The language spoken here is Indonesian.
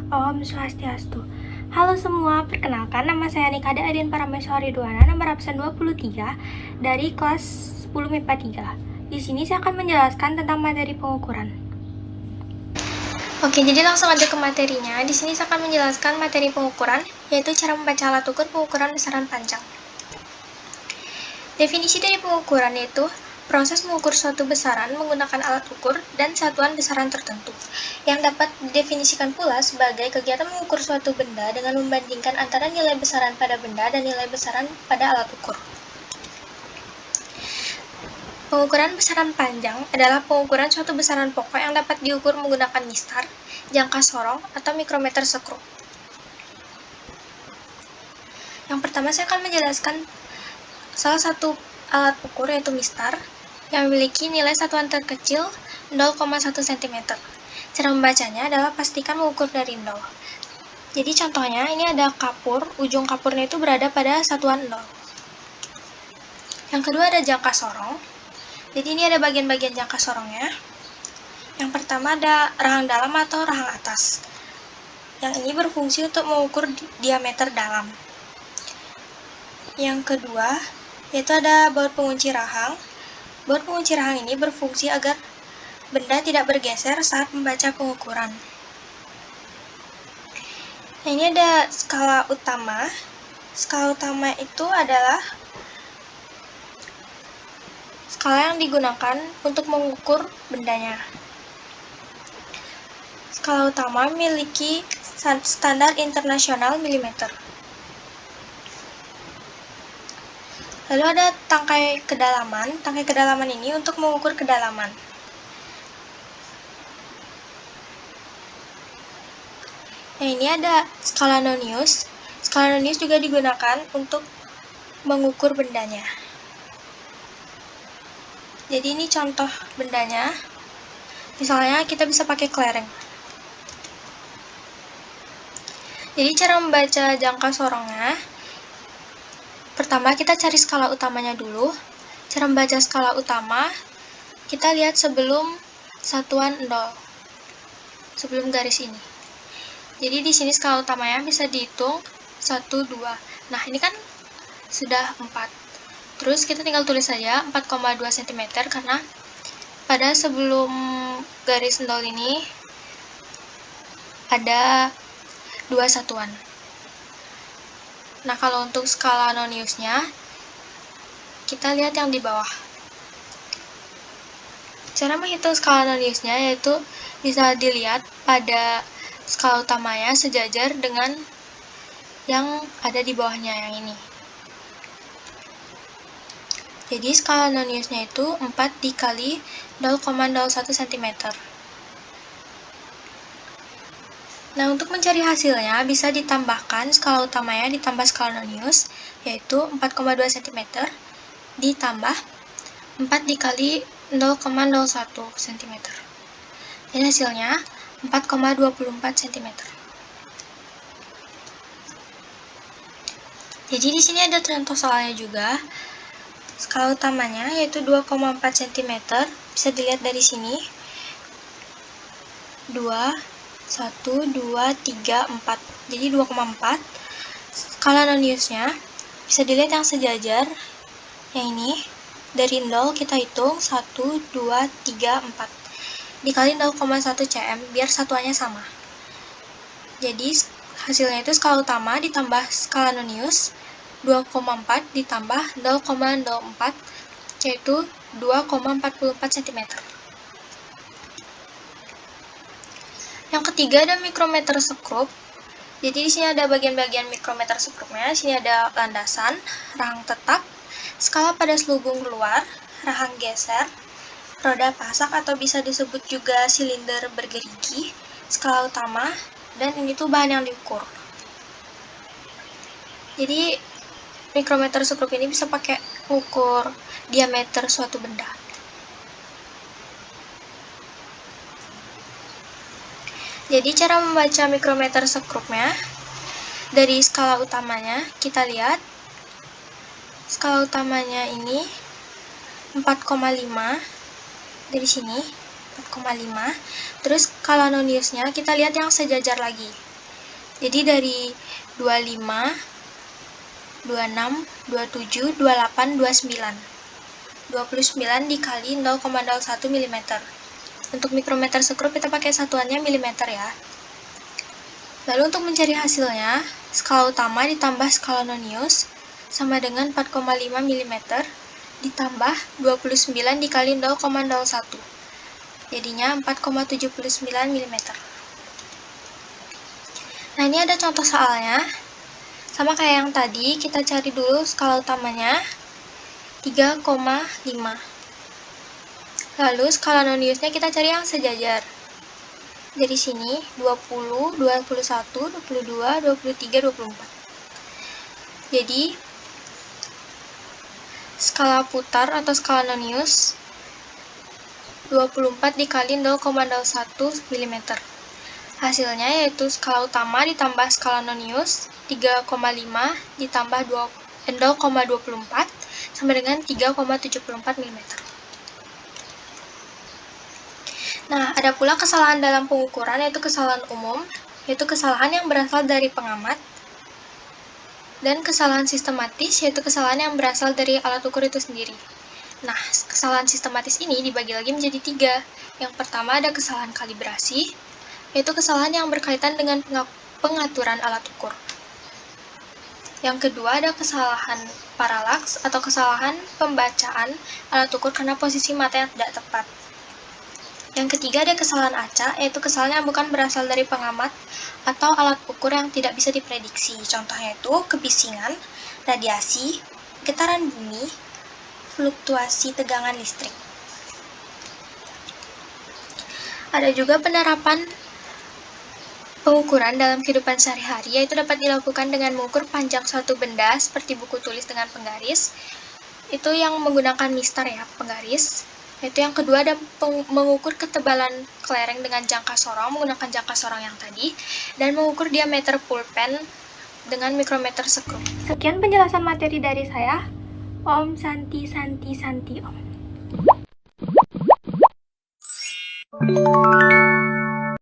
Om Swastiastu. Halo semua, perkenalkan nama saya Nikada Adin Parameswari Duana, nomor absen 23 dari kelas 10 MIPA 3. Di sini saya akan menjelaskan tentang materi pengukuran. Oke, jadi langsung aja ke materinya. Di sini saya akan menjelaskan materi pengukuran, yaitu cara membaca alat ukur pengukuran besaran panjang. Definisi dari pengukuran yaitu proses mengukur suatu besaran menggunakan alat ukur dan satuan besaran tertentu, yang dapat didefinisikan pula sebagai kegiatan mengukur suatu benda dengan membandingkan antara nilai besaran pada benda dan nilai besaran pada alat ukur. Pengukuran besaran panjang adalah pengukuran suatu besaran pokok yang dapat diukur menggunakan mistar, jangka sorong, atau mikrometer sekrup. Yang pertama saya akan menjelaskan salah satu alat ukur yaitu mistar, yang memiliki nilai satuan terkecil 0,1 cm. Cara membacanya adalah pastikan mengukur dari 0. Jadi contohnya, ini ada kapur, ujung kapurnya itu berada pada satuan 0. Yang kedua ada jangka sorong. Jadi ini ada bagian-bagian jangka sorongnya. Yang pertama ada rahang dalam atau rahang atas. Yang ini berfungsi untuk mengukur diameter dalam. Yang kedua, yaitu ada baut pengunci rahang. Baut pengunci rahang ini berfungsi agar benda tidak bergeser saat membaca pengukuran. Nah, ini ada skala utama. Skala utama itu adalah skala yang digunakan untuk mengukur bendanya. Skala utama memiliki standar internasional milimeter. Lalu ada tangkai kedalaman. Tangkai kedalaman ini untuk mengukur kedalaman. Nah, ini ada skala Nonius. Skala Nonius juga digunakan untuk mengukur bendanya. Jadi ini contoh bendanya. Misalnya kita bisa pakai kelereng. Jadi cara membaca jangka sorongnya, pertama kita cari skala utamanya dulu. Cara membaca skala utama, kita lihat sebelum satuan 0. Sebelum garis ini. Jadi di sini skala utamanya bisa dihitung 1, 2. Nah, ini kan sudah 4. Terus kita tinggal tulis saja 4,2 cm karena pada sebelum garis 0 ini ada 2 satuan. Nah, kalau untuk skala Noniusnya, kita lihat yang di bawah. Cara menghitung skala Noniusnya yaitu bisa dilihat pada skala utamanya sejajar dengan yang ada di bawahnya, yang ini. Jadi skala Noniusnya itu 4 dikali 0,01 cm. Nah, untuk mencari hasilnya bisa ditambahkan skala utamanya ditambah skala Nonius, yaitu 4,2 cm ditambah 4 dikali 0,01 cm. Dan hasilnya 4,24 cm. Jadi di sini ada contoh soalnya juga. Skala utamanya yaitu 2,4 cm. Bisa dilihat dari sini. 2, 1, 2, 3, 4. Jadi 2,4. Skala Noniusnya bisa dilihat yang sejajar. Yang ini. Dari 0 kita hitung 1, 2, 3, 4. Dikali 0,1 cm biar satuannya sama. Jadi hasilnya itu skala utama ditambah skala Nonius 2,4 ditambah 0,04 yaitu 2,44 cm. Yang ketiga ada mikrometer sekrup. Jadi di sini ada bagian-bagian mikrometer sekrupnya. Di sini ada landasan, rahang tetap, skala pada selubung keluar, rahang geser, roda pasak atau bisa disebut juga silinder bergerigi, skala utama, dan ini tuh bahan yang diukur. Jadi mikrometer sekrup ini bisa pakai ukur diameter suatu benda. Jadi cara membaca mikrometer sekrupnya dari skala utamanya kita lihat skala utamanya ini 4,5 dari sini 4,5. Terus skala Noniusnya kita lihat yang sejajar lagi. Jadi dari 25, 26, 27, 28, 29. 29 dikali 0,01 mm. Untuk mikrometer sekrup kita pakai satuannya milimeter ya. Lalu untuk mencari hasilnya, skala utama ditambah skala nonius sama dengan 4,5 mm ditambah 29 dikali 0,01. Jadinya 4,79 mm. Nah, ini ada contoh soalnya. Sama kayak yang tadi, kita cari dulu skala utamanya 3,5. Lalu skala noniusnya kita cari yang sejajar. Dari sini 20, 21, 22, 23, 24. Jadi skala putar atau skala nonius 24 dikali 0,01 mm. Hasilnya yaitu skala utama ditambah skala nonius 3,5 ditambah 0,24 sama dengan 3,74 mm. Nah, ada pula kesalahan dalam pengukuran, yaitu kesalahan umum, yaitu kesalahan yang berasal dari pengamat, dan kesalahan sistematis, yaitu kesalahan yang berasal dari alat ukur itu sendiri. Nah, kesalahan sistematis ini dibagi lagi menjadi 3. Yang pertama ada kesalahan kalibrasi, yaitu kesalahan yang berkaitan dengan pengaturan alat ukur. Yang kedua ada kesalahan paralaks atau kesalahan pembacaan alat ukur karena posisi mata yang tidak tepat. Yang ketiga ada kesalahan acak, yaitu kesalahan yang bukan berasal dari pengamat atau alat ukur yang tidak bisa diprediksi. Contohnya itu kebisingan, radiasi, getaran bumi, fluktuasi tegangan listrik. Ada juga penerapan pengukuran dalam kehidupan sehari-hari, yaitu dapat dilakukan dengan mengukur panjang suatu benda seperti buku tulis dengan penggaris. Itu yang menggunakan mistar ya, penggaris. Yaitu yang kedua ada mengukur ketebalan kelereng dengan jangka sorong menggunakan jangka sorong yang tadi, dan mengukur diameter pulpen dengan mikrometer sekrup. Sekian penjelasan materi dari saya. Om Santi Santi Santi Om.